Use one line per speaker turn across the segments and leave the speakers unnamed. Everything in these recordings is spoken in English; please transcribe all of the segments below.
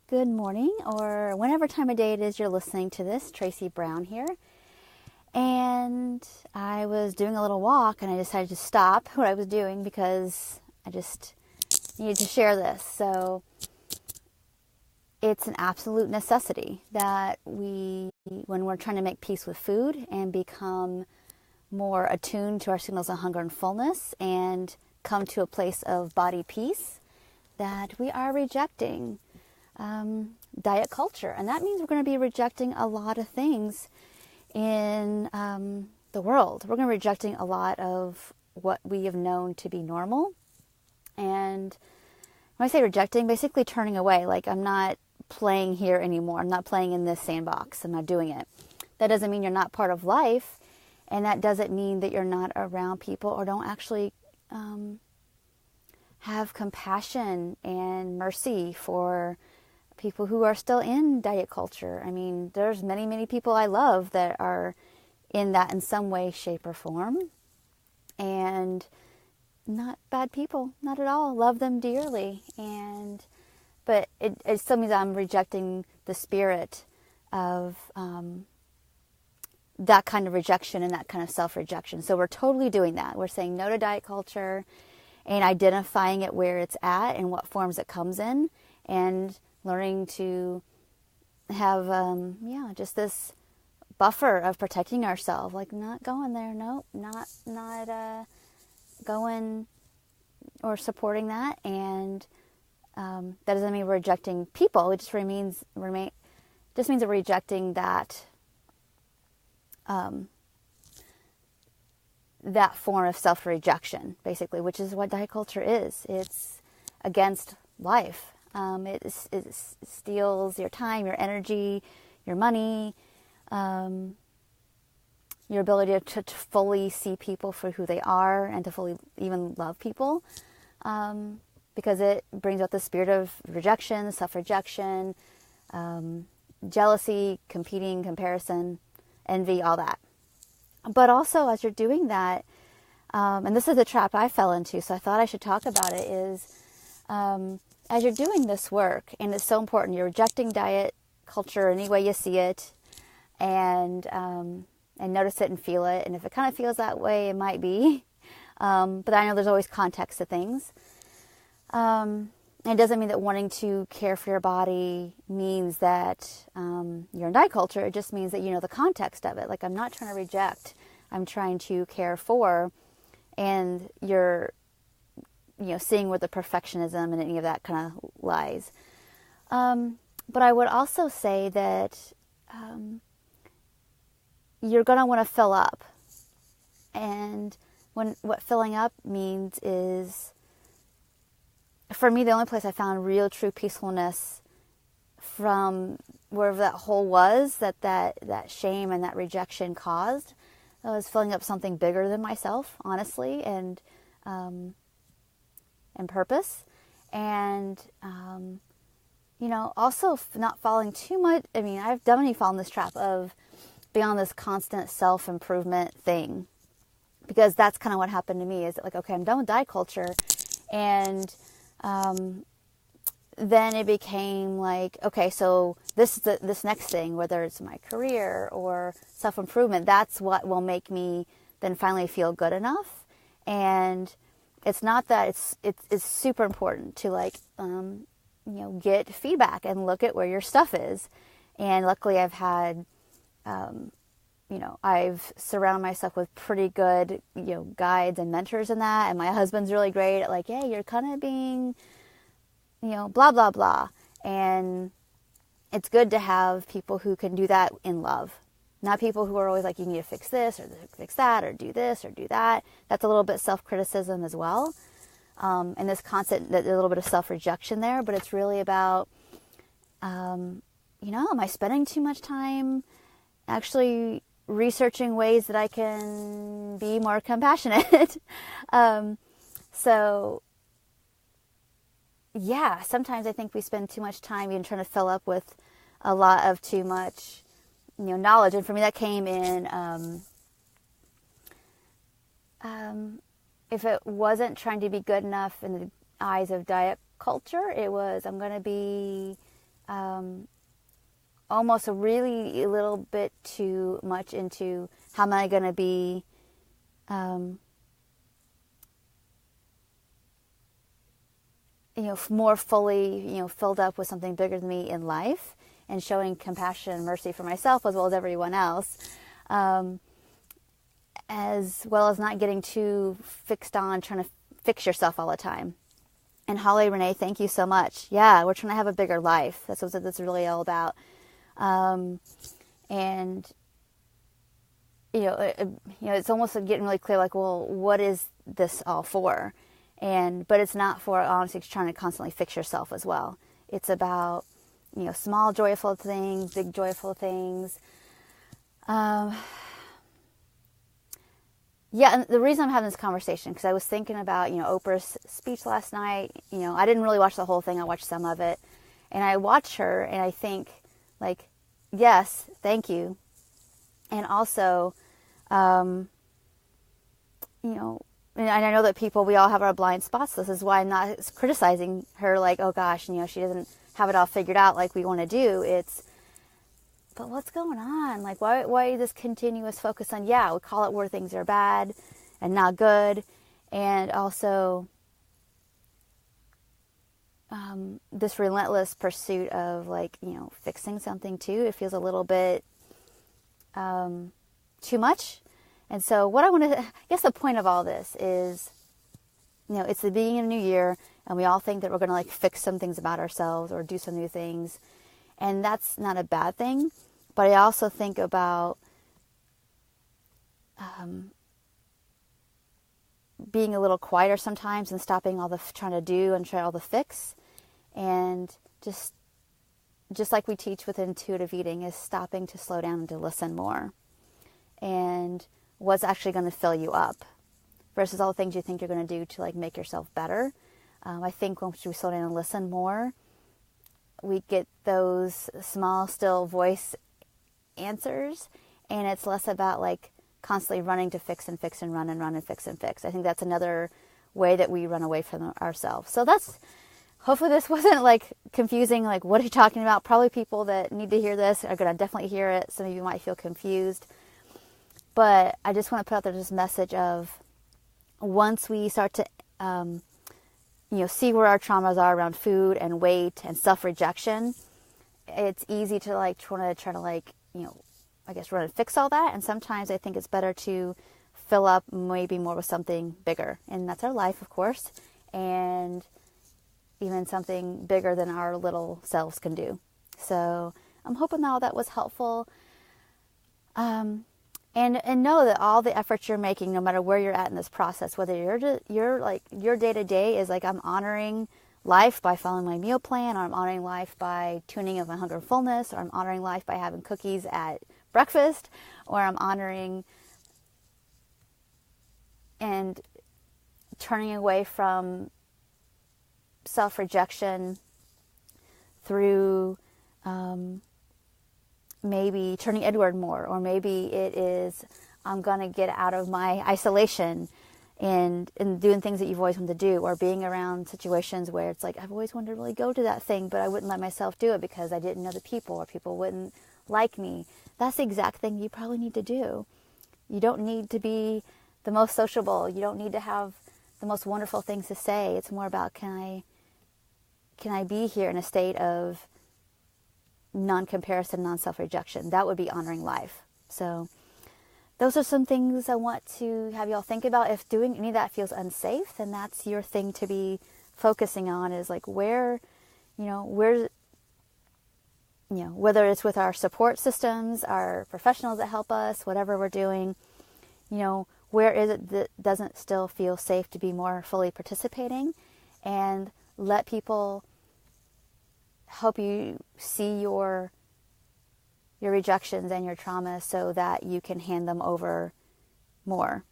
Good morning, or whenever time of day it is you're listening to this. Tracy Brown here. And I was doing a little walk and I decided to stop what I was doing because I just needed to share this. So it's an absolute necessity that when we're trying to make peace with food and become more attuned to our signals of hunger and fullness and come to a place of body peace, that we are rejecting diet culture. And that means we're going to be rejecting a lot of things in the world. We're going to be rejecting a lot of what we have known to be normal. And when I say rejecting, basically turning away. Like, I'm not playing here anymore. I'm not playing in this sandbox. I'm not doing it. That doesn't mean you're not part of life. And that doesn't mean that you're not around people or don't actually have compassion and mercy for people who are still in diet culture. I mean, there's many, many people I love that are in that in some way, shape, or form. And not bad people, not at all. Love them dearly. But it still means I'm rejecting the spirit of that kind of rejection and that kind of self-rejection. So we're totally doing that. We're saying no to diet culture and identifying it where it's at and what forms it comes in, and learning to have, just this buffer of protecting ourselves, like not going there. Nope, not going or supporting that. And that doesn't mean we're rejecting people. It just means we're rejecting that that form of self-rejection, basically, which is what diet culture is. It's against life. It steals your time, your energy, your money, your ability to fully see people for who they are and to fully even love people, because it brings out the spirit of rejection, self-rejection, jealousy, competing, comparison, envy, all that. But also, as you're doing that, and this is the trap I fell into, so I thought I should talk about it, is as you're doing this work, and it's so important, you're rejecting diet culture any way you see it, and notice it and feel it. And if it kind of feels that way, it might be. But I know there's always context to things. And it doesn't mean that wanting to care for your body means that you're in diet culture. It just means that you know the context of it. Like, I'm not trying to reject. I'm trying to care for. And you're seeing where the perfectionism and any of that kind of lies. But I would also say that you're going to want to fill up. And what filling up means is, for me, the only place I found real, true peacefulness from wherever that hole was, that shame and that rejection caused, was filling up something bigger than myself, honestly, and purpose. And, also not falling too much. I mean, I've definitely fallen this trap of being on this constant self-improvement thing, because that's kind of what happened to me. Is like, okay, I'm done with diet culture. And then it became like, okay, so this next thing, whether it's my career or self-improvement, that's what will make me then finally feel good enough. And it's not that. It's super important to get feedback and look at where your stuff is. And luckily I've had, I've surrounded myself with pretty good, guides and mentors in that. And my husband's really great at like, hey, you're kind of being, blah, blah, blah. And it's good to have people who can do that in love. Not people who are always like, you need to fix this or fix that or do this or do that. That's a little bit self-criticism as well. And this constant, a little bit of self-rejection there. But it's really about, am I spending too much time actually researching ways that I can be more compassionate? Sometimes I think we spend too much time even trying to fill up with a lot of too much, knowledge. And for me, that came in, if it wasn't trying to be good enough in the eyes of diet culture, it was, I'm going to be almost a little bit too much into how am I going to be more fully, filled up with something bigger than me in life, and showing compassion and mercy for myself as well as everyone else, as well as not getting too fixed on trying to fix yourself all the time. And Holly Renee, thank you so much. Yeah, we're trying to have a bigger life. That's what that's really all about. And it's almost getting really clear, like, well, what is this all for? But it's not for, honestly, trying to constantly fix yourself as well. It's about, small joyful things, big joyful things. Yeah, and the reason I'm having this conversation, because I was thinking about, Oprah's speech last night. I didn't really watch the whole thing. I watched some of it. And I watch her, and I think, like, yes, thank you. And also, and I know that we all have our blind spots. This is why I'm not criticizing her, like, oh gosh, she doesn't have it all figured out like we want to do. But what's going on? Like, why this continuous focus on, we call it where things are bad and not good. And also, this relentless pursuit of, like, fixing something too. It feels a little bit too much. And so what I guess the point of all this is, it's the beginning of a new year, and we all think that we're going to, like, fix some things about ourselves or do some new things. And that's not a bad thing. But I also think about being a little quieter sometimes and stopping all the trying to do and try all the fix. And just like we teach with intuitive eating, is stopping to slow down and to listen more. And what's actually going to fill you up versus all the things you think you're going to do to, like, make yourself better. I think once we slow down and listen more, we get those small, still voice answers, and it's less about, like, constantly running to fix and fix and run and fix and fix. I think that's another way that we run away from ourselves. So hopefully this wasn't, like, confusing, like, what are you talking about? Probably people that need to hear this are going to definitely hear it. Some of you might feel confused. But I just want to put out there this message of, once we start to, see where our traumas are around food and weight and self-rejection, it's easy to, like, try to like, I guess, run and fix all that. And sometimes I think it's better to fill up maybe more with something bigger. And that's our life, of course. And even something bigger than our little selves can do. So I'm hoping all that was helpful. And know that all the efforts you're making, no matter where you're at in this process, whether you're like, your day-to-day is like, I'm honoring life by following my meal plan, or I'm honoring life by tuning in my hunger and fullness, or I'm honoring life by having cookies at breakfast, or I'm honoring and turning away from self-rejection through maybe turning inward more, or maybe it is, I'm going to get out of my isolation and doing things that you've always wanted to do, or being around situations where it's like, I've always wanted to really go to that thing, but I wouldn't let myself do it because I didn't know the people, or people wouldn't like me. That's the exact thing you probably need to do. You don't need to be the most sociable. You don't need to have the most wonderful things to say. It's more about, can I be here in a state of non-comparison, non-self-rejection? That would be honoring life. So those are some things I want to have y'all think about. If doing any of that feels unsafe, then that's your thing to be focusing on, is like, whether it's with our support systems, our professionals that help us, whatever we're doing, where is it that doesn't still feel safe to be more fully participating, and let people help you see your rejections and your traumas so that you can hand them over more.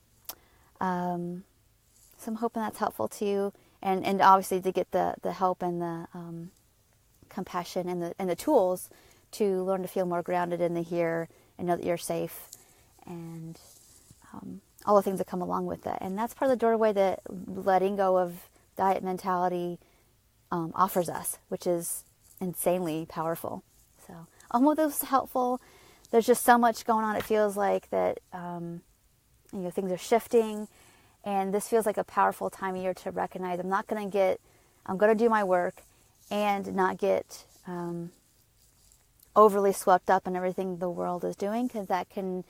So I'm hoping that's helpful to you, and obviously to get the help and the compassion and the tools to learn to feel more grounded in the here and know that you're safe, and all the things that come along with that. And that's part of the doorway that letting go of diet mentality offers us, which is insanely powerful. So I hope this was helpful. There's just so much going on. It feels like that, things are shifting, and this feels like a powerful time of year to recognize I'm going to do my work and not get overly swept up in everything the world is doing, because that can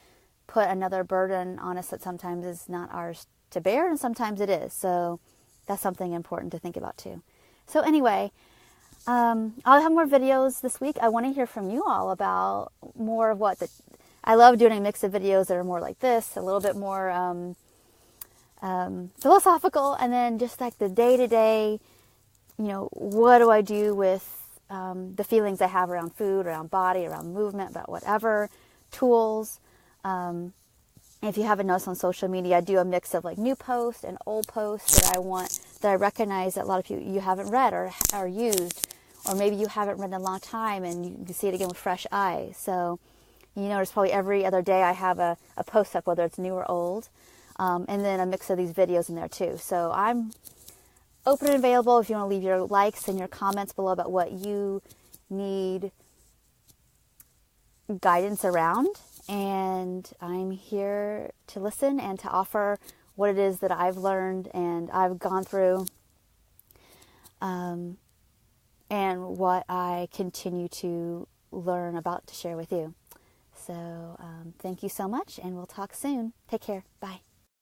put another burden on us that sometimes is not ours to bear, and sometimes it is. So that's something important to think about too. So anyway, I'll have more videos this week. I want to hear from you all about more of I love doing a mix of videos that are more like this, a little bit more philosophical, and then just like the day-to-day, what do I do with the feelings I have around food, around body, around movement, about whatever, tools. If you haven't noticed on social media, I do a mix of like new posts and old posts that I recognize that a lot of you haven't read or used, or maybe you haven't read in a long time and you can see it again with fresh eyes. So you notice probably every other day I have a post up, whether it's new or old, and then a mix of these videos in there too. So I'm open and available if you want to leave your likes and your comments below about what you need guidance around. And I'm here to listen and to offer what it is that I've learned and I've gone through, and what I continue to learn about to share with you. So thank you so much, and we'll talk soon. Take care. Bye.